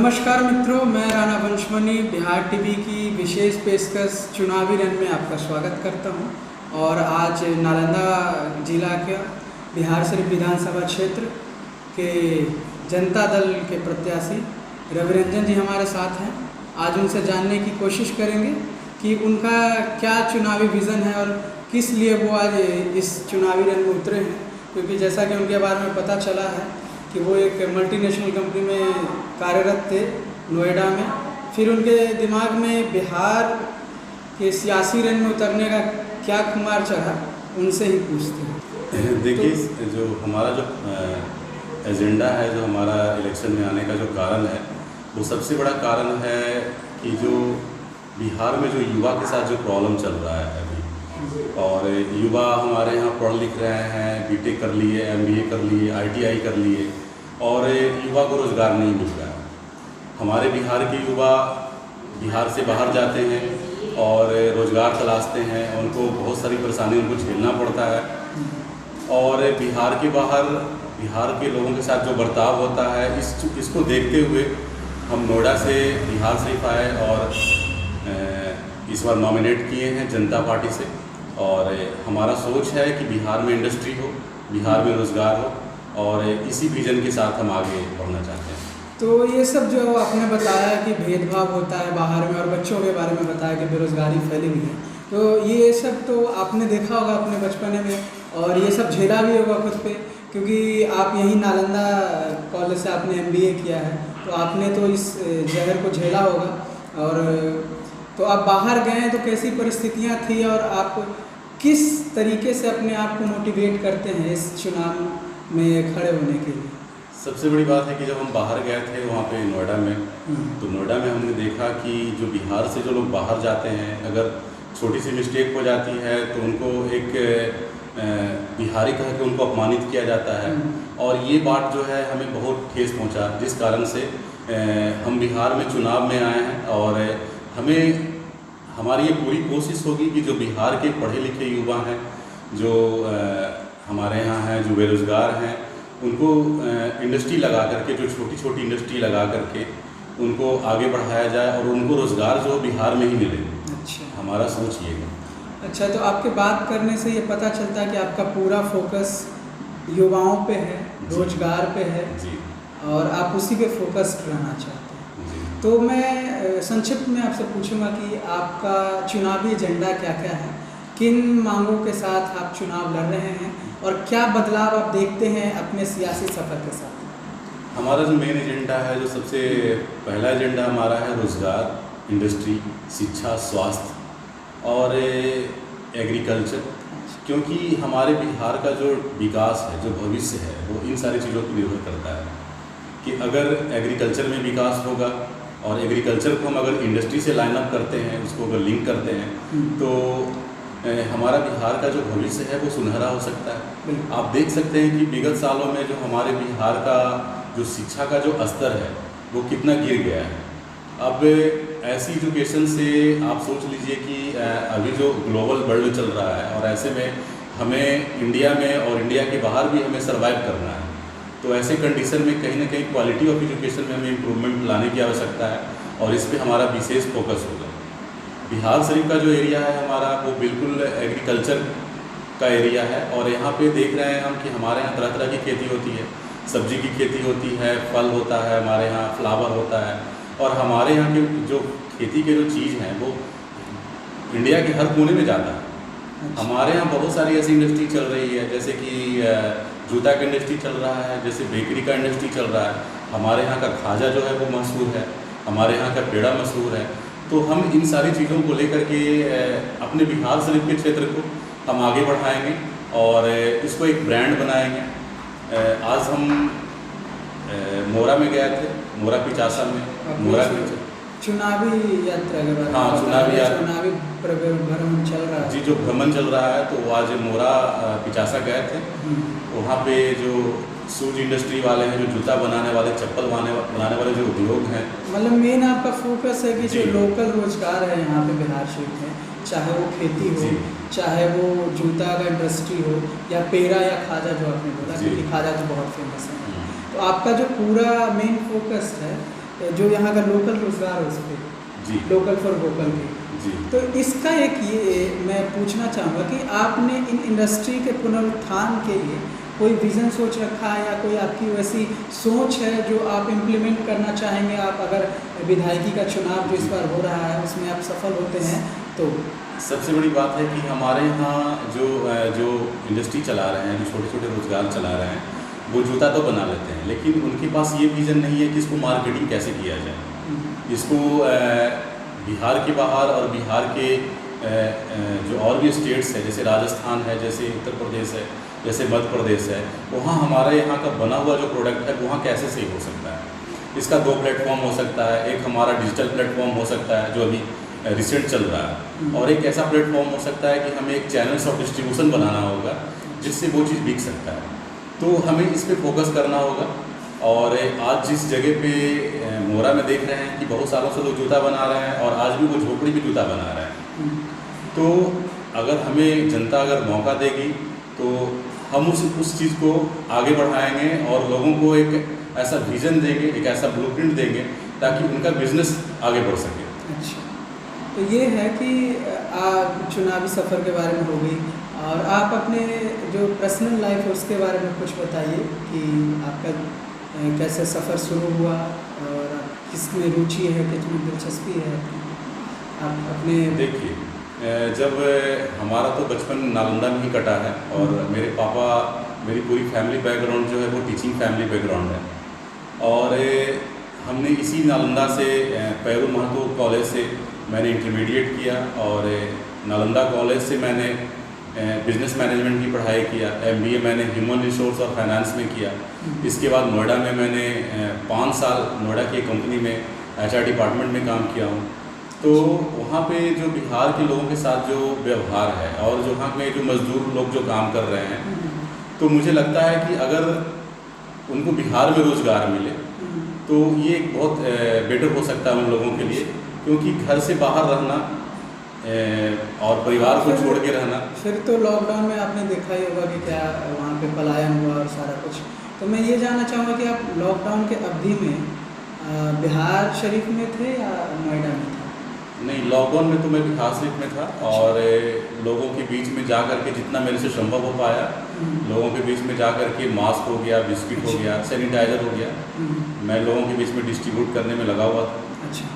नमस्कार मित्रों, मैं राणा वंशमणि बिहार टीवी की विशेष पेशकश चुनावी रन में आपका स्वागत करता हूं। और आज नालंदा जिला के बिहार शरीफ विधानसभा क्षेत्र के जनता दल के प्रत्याशी रविरंजन जी हमारे साथ हैं। आज उनसे जानने की कोशिश करेंगे कि उनका क्या चुनावी विज़न है और किस लिए वो आज इस चुनावी रन में उतरे हैं, क्योंकि जैसा कि उनके बारे में पता चला है कि वो एक मल्टीनेशनल कंपनी में कार्यरत थे नोएडा में। फिर उनके दिमाग में बिहार के सियासी रंग में उतरने का क्या खुमार चढ़ा, उनसे ही पूछते हैं। देखिए, जो हमारा जो एजेंडा है, जो हमारा इलेक्शन में आने का जो कारण है, वो सबसे बड़ा कारण है कि जो बिहार में जो युवा के साथ जो प्रॉब्लम चल रहा है अभी, और युवा हमारे यहाँ पढ़ लिख रहे हैं, बीटेक कर लिए, एमबीए कर लिए, आईटीआई कर लिए, और युवा को रोज़गार नहीं मिल रहा है। हमारे बिहार के युवा बिहार से बाहर जाते हैं और रोज़गार तलाशते हैं, उनको बहुत सारी परेशानी उनको झेलना पड़ता है। और बिहार के बाहर बिहार के लोगों के साथ जो बर्ताव होता है, इसको देखते हुए हम नोएडा से बिहार शरीफ आए और इस बार नॉमिनेट किए हैं जनता पार्टी से। और हमारा सोच है कि बिहार में इंडस्ट्री हो, बिहार में रोज़गार हो, और इसी विजन के साथ हम आगे बढ़ना चाहते हैं। तो ये सब जो आपने बताया कि भेदभाव होता है बाहर में, और बच्चों के बारे में बताया कि बेरोज़गारी फैली हुई है, तो ये सब तो आपने देखा होगा अपने बचपने में, और ये सब झेला भी होगा खुद पे, क्योंकि आप यहीं नालंदा कॉलेज से आपने एमबीए किया है, तो आपने तो इस जहर को झेला होगा। और तो आप बाहर गए तो कैसी परिस्थितियाँ थी, और आप किस तरीके से अपने आप को मोटिवेट करते हैं इस चुनाव में खड़े होने के लिए? सबसे बड़ी बात है कि जब हम बाहर गए थे वहाँ पे नोएडा में, तो नोएडा में हमने देखा कि जो बिहार से जो लोग बाहर जाते हैं, अगर छोटी सी मिस्टेक हो जाती है तो उनको एक बिहारी कह के उनको अपमानित किया जाता है। और ये बात जो है हमें बहुत ठेस पहुँचा, जिस कारण से हम बिहार में चुनाव में आए हैं। और हमारी ये पूरी कोशिश होगी कि जो बिहार के पढ़े लिखे युवा हैं, जो हमारे यहाँ हैं, जो बेरोज़गार हैं, उनको इंडस्ट्री लगा करके, जो छोटी छोटी इंडस्ट्री लगा करके उनको आगे बढ़ाया जाए और उनको रोज़गार जो बिहार में ही मिले। अच्छा, हमारा सोच ये है। अच्छा, तो आपके बात करने से ये पता चलता है कि आपका पूरा फोकस युवाओं पे है, रोजगार पे है जी, और आप उसी पे फोकस रहना चाहते हैं। तो मैं संक्षिप्त में आपसे पूछूंगा कि आपका चुनावी एजेंडा क्या क्या है, किन मांगों के साथ आप चुनाव लड़ रहे हैं, और क्या बदलाव आप देखते हैं अपने सियासी सफ़र के साथ? हमारा जो मेन एजेंडा है, जो सबसे पहला एजेंडा हमारा है रोज़गार, इंडस्ट्री, शिक्षा, स्वास्थ्य और एग्रीकल्चर। क्योंकि हमारे बिहार का जो विकास है, जो भविष्य है, वो इन सारी चीज़ों पर निर्भर करता है। कि अगर एग्रीकल्चर में विकास होगा, और एग्रीकल्चर को हम अगर इंडस्ट्री से लाइन अप करते हैं, उसको अगर लिंक करते हैं, तो हमारा बिहार का जो भविष्य है वो सुनहरा हो सकता है। आप देख सकते हैं कि विगत सालों में जो हमारे बिहार का जो शिक्षा का जो स्तर है वो कितना गिर गया है। अब ऐसी एजुकेशन से आप सोच लीजिए कि अभी जो ग्लोबल वर्ल्ड चल रहा है, और ऐसे में हमें इंडिया में और इंडिया के बाहर भी हमें सर्वाइव करना है। तो ऐसे कंडीशन में कहीं ना कहीं क्वालिटी ऑफ एजुकेशन में हमें इम्प्रूवमेंट लाने की आवश्यकता है, और इस पर हमारा विशेष फोकस होगा। बिहार शरीफ का जो एरिया है हमारा, वो बिल्कुल एग्रीकल्चर का एरिया है। और यहाँ पे देख रहे हैं हम कि हमारे यहाँ तरह तरह की खेती होती है, सब्जी की खेती होती है, फल होता है, हमारे यहाँ फ्लावर होता है। और हमारे यहाँ के जो खेती के जो चीज़ हैं वो इंडिया के हर कोने में जाता है। हमारे यहाँ बहुत सारी ऐसी इंडस्ट्री चल रही है, जैसे कि जूता का इंडस्ट्री चल रहा है, जैसे बेकरी का इंडस्ट्री चल रहा है। हमारे यहाँ का खाजा जो है वो मशहूर है, हमारे यहाँ का पेड़ा मशहूर है। तो हम इन सारी चीज़ों को लेकर के अपने बिहार शरीफ के क्षेत्र को हम आगे बढ़ाएंगे और इसको एक ब्रांड बनाएंगे। आज हम मोरा में गए थे, मोरा पिचासा में, मोरा चुनावी यात्रा के बारे में। हाँ, चुनावी भ्रमण चल रहा है जी, जो भ्रमण चल रहा है, तो आज मोरा पिचासा गए थे। वहाँ पे जो शूज इंडस्ट्री वाले हैं, जो जूता बनाने वाले, चप्पल बनाने वाले जो उद्योग हैं, मतलब मेन आपका फोकस है कि जो लोकल रोजगार है यहाँ पे बिहार शरीफ में, चाहे वो खेती हो, चाहे वो जूता का इंडस्ट्री हो, या पेड़ा या खाजा जो आपने बोला, क्योंकि खाजा तो बहुत फेमस है। तो आपका जो पूरा मेन फोकस है जो यहाँ का लोकल रोजगार हो सके, जी लोकल फॉर वोकल की। जी। तो इसका एक ये मैं पूछना चाहूँगा कि आपने इन इंडस्ट्री के पुनरुत्थान के लिए कोई विज़न सोच रखा है या कोई आपकी वैसी सोच है जो आप इम्प्लीमेंट करना चाहेंगे? आप अगर विधायकी का चुनाव जो इस बार हो रहा है उसमें आप सफल होते हैं तो? सबसे बड़ी बात है कि हमारे यहाँ जो इंडस्ट्री चला रहे हैं, जो छोटे छोटे रोजगार चला रहे हैं, वो जूता तो बना लेते हैं, लेकिन उनके पास ये विज़न नहीं है कि इसको मार्केटिंग कैसे किया जाए। इसको बिहार के बाहर और बिहार के जो और भी स्टेट्स है, जैसे राजस्थान है, जैसे उत्तर प्रदेश है, जैसे मध्य प्रदेश है, वहाँ हमारे यहाँ का बना हुआ जो प्रोडक्ट है वहाँ कैसे सेल हो सकता है। इसका 2 प्लेटफॉर्म हो सकता है। एक हमारा डिजिटल प्लेटफॉर्म हो सकता है जो अभी रिसेंट चल रहा है, और एक ऐसा प्लेटफॉर्म हो सकता है कि हमें एक चैनल्स ऑफ डिस्ट्रीब्यूशन बनाना होगा जिससे वो चीज़ बिक सकता है। तो हमें इस पर फोकस करना होगा। और आज जिस जगह पे मोरा में देख रहे हैं कि बहुत सालों से लोग जूता बना रहे हैं और आज भी वो झोपड़ी में जूता बना रहे हैं, तो अगर हमें जनता अगर मौका देगी तो हम उस चीज़ को आगे बढ़ाएंगे और लोगों को एक ऐसा विज़न देंगे, एक ऐसा ब्लूप्रिंट देंगे ताकि उनका बिजनेस आगे बढ़ सके। अच्छा, तो ये है कि आप चुनावी सफ़र के बारे में हो गई, और आप अपने जो पर्सनल लाइफ है उसके बारे में कुछ बताइए कि आपका कैसे सफ़र शुरू हुआ और किसमें रुचि है, किसमें दिलचस्पी है आप अपने। देखिए, जब हमारा तो बचपन नालंदा में ही कटा है, और मेरे पापा, मेरी पूरी फैमिली बैकग्राउंड जो है वो टीचिंग फैमिली बैकग्राउंड है, और हमने इसी नालंदा से पैरू महतो कॉलेज से मैंने इंटरमीडिएट किया, और नालंदा कॉलेज से मैंने बिजनेस मैनेजमेंट की पढ़ाई किया। MBA मैंने ह्यूमन रिसोर्स और फाइनेंस में किया। इसके बाद नोएडा में मैंने 5 साल नोएडा की कंपनी में HR डिपार्टमेंट में काम किया हूँ। तो वहाँ पे जो बिहार के लोगों के साथ जो व्यवहार है और जो वहाँ में जो मज़दूर लोग जो काम कर रहे हैं, तो मुझे लगता है कि अगर उनको बिहार में रोज़गार मिले तो ये एक बहुत बेटर हो सकता है उन लोगों के लिए, क्योंकि घर से बाहर रहना और परिवार को छोड़ के रहना। फिर तो लॉकडाउन में आपने देखा ही होगा कि क्या वहाँ पे पलायन हुआ और सारा कुछ। तो मैं ये जानना चाहूँगा कि आप लॉकडाउन के अवधि में बिहार शरीफ में थे या नोएडा में थे? नहीं, लॉकडाउन में तो मैं बिहार शरीफ में था, और लोगों के बीच में जा कर के जितना मेरे से संभव हो पाया, लोगों के बीच में जा कर के मास्क हो गया, बिस्किट हो गया, सैनिटाइज़र हो गया, मैं लोगों के बीच में डिस्ट्रीब्यूट करने में लगा हुआ था। अच्छा,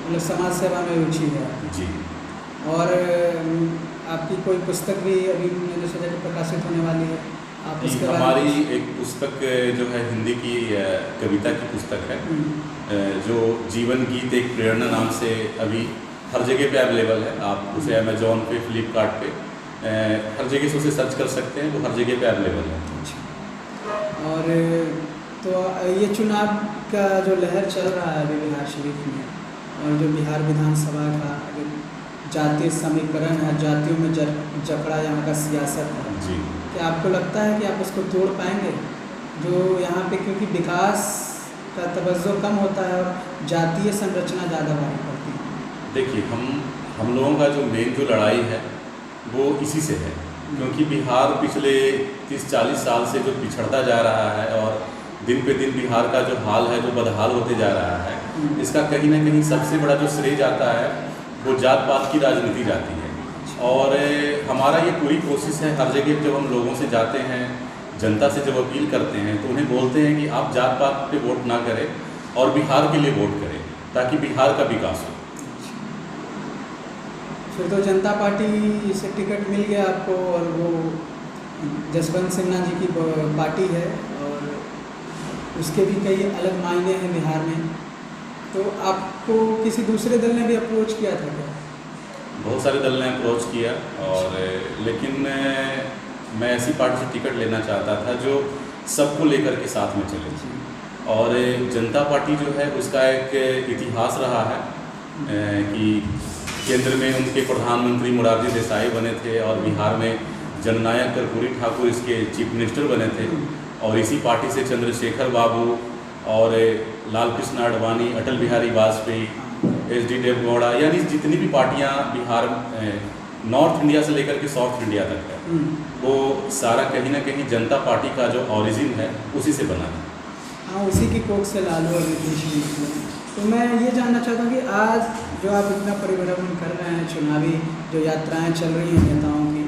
मतलब समाज सेवा में रुचि है जी। और आपकी कोई पुस्तक भी अभी मैंने सोचा कि प्रकाशित होने वाली है, आप उसके बारे में? हमारी एक पुस्तक जो है हिंदी की कविता की पुस्तक है, जो जीवन गीत एक प्रेरणा नाम से अभी हर जगह पे अवेलेबल है। आप उसे अमेजोन पे, फ्लिपकार्ट पे, हर जगह से उसे सर्च कर सकते हैं, वो हर जगह पे अवेलेबल है। अच्छा, और तो ये चुनाव का जो लहर चल रहा है अभी बिहार शरीफ में, और जो बिहार विधानसभा का जो जातीय समीकरण है, जातियों में जकड़ा यहाँ का सियासत है जी, क्या आपको लगता है कि आप उसको तोड़ पाएंगे? जो यहाँ पे क्योंकि विकास का तवज्जो कम होता है और जातीय संरचना ज़्यादा भारी पड़ती है। देखिए, हम लोगों का जो मेन जो लड़ाई है वो इसी से है, क्योंकि बिहार पिछले 30-40 साल से जो पिछड़ता जा रहा है, और दिन पे दिन बिहार का जो हाल है जो बदहाल होते जा रहा है, इसका कहीं ना कहीं सबसे बड़ा जो श्रेय जाता है वो जात पात की राजनीति जाती है। और हमारा ये पूरी कोशिश है, हर जगह जब हम लोगों से जाते हैं, जनता से जब अपील करते हैं, तो उन्हें बोलते हैं कि आप जात पात पे वोट ना करें और बिहार के लिए वोट करें, ताकि बिहार का विकास हो। फिर तो जनता पार्टी से टिकट मिल गया आपको, और वो जसवंत सिन्हा जी की पार्टी है, और उसके भी कई अलग मायने हैं बिहार में। तो आपको किसी दूसरे दल ने भी अप्रोच किया था क्या? बहुत सारे दल ने अप्रोच किया, और लेकिन मैं ऐसी पार्टी से टिकट लेना चाहता था जो सबको लेकर के साथ में चले। और जनता पार्टी जो है उसका एक इतिहास रहा है कि केंद्र में उनके प्रधानमंत्री मोरारजी देसाई बने थे, और बिहार में जननायक कर्पूरी ठाकुर इसके चीफ मिनिस्टर बने थे, और इसी पार्टी से चंद्रशेखर बाबू और लाल कृष्ण आडवाणी, अटल बिहारी वाजपेयी, HD देवगौड़ा, यानी जितनी भी पार्टियां बिहार नॉर्थ इंडिया से लेकर के साउथ इंडिया तक है, वो सारा कहीं ना कहीं जनता पार्टी का जो ओरिजिन है उसी से बना है। हाँ, उसी की कोख से लालू और नीतीश जी निकले। तो मैं ये जानना चाहता हूँ कि आज जो आप इतना परिभ्रमण कर रहे हैं, चुनावी जो यात्राएं चल रही हैं नेताओं की,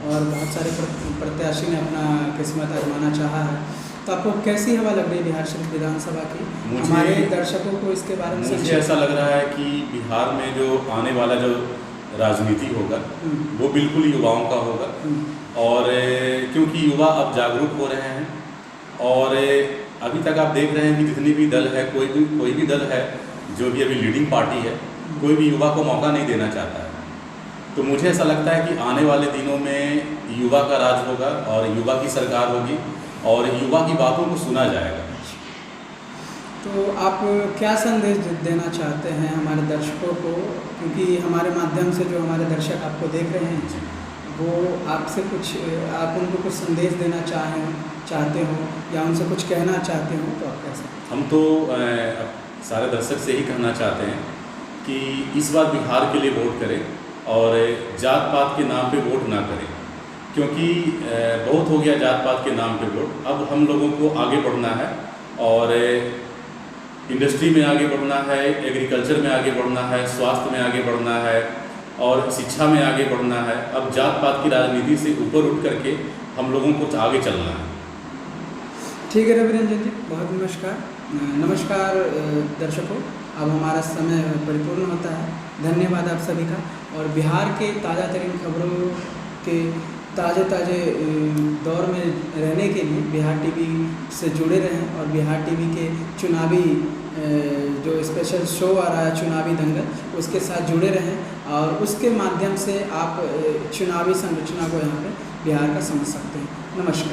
और बहुत सारे प्रत्याशी ने अपना किस्मत आजमाना चाहा है, तो आपको कैसी हवा लग रही है बिहार शरीफ विधानसभा की? हमारे दर्शकों को इसके बारे में मुझे ऐसा लग रहा है कि बिहार में जो आने वाला जो राजनीति होगा वो बिल्कुल युवाओं का होगा। और क्योंकि युवा अब जागरूक हो रहे हैं, और अभी तक आप देख रहे हैं कि जितनी भी दल है, कोई भी दल है जो भी अभी लीडिंग पार्टी है, कोई भी युवा को मौका नहीं देना चाहता है। तो मुझे ऐसा लगता है कि आने वाले दिनों में युवा का राज होगा और युवा की सरकार होगी और युवा की बातों को सुना जाएगा। तो आप क्या संदेश देना चाहते हैं हमारे दर्शकों को, क्योंकि हमारे माध्यम से जो हमारे दर्शक आपको देख रहे हैं वो आपसे कुछ, आप उनको कुछ संदेश देना चाहते हो या उनसे कुछ कहना चाहते हो, तो आप कह सकते हैं। हम तो सारे दर्शक से ही कहना चाहते हैं कि इस बार बिहार के लिए वोट करें और जात पात के नाम पे वोट ना करें, क्योंकि बहुत हो गया जात पात के नाम पे वोट। अब हम लोगों को आगे बढ़ना है और इंडस्ट्री में आगे बढ़ना है, एग्रीकल्चर में आगे बढ़ना है, स्वास्थ्य में आगे बढ़ना है और शिक्षा में आगे बढ़ना है। अब जात पात की राजनीति से ऊपर उठ करके हम लोगों को आगे चलना है। ठीक है रवि रंजन जी, बहुत नमस्कार दर्शकों, अब हमारा समय परिपूर्ण होता है। धन्यवाद आप सभी का। और बिहार के ताज़ा तरीन खबरों के ताज़े दौर में रहने के लिए बिहार टीवी से जुड़े रहें और बिहार टीवी के चुनावी जो स्पेशल शो आ रहा है चुनावी दंगल, उसके साथ जुड़े रहें और उसके माध्यम से आप चुनावी संरचना को यहाँ पे बिहार का समझ सकते हैं। नमस्कार।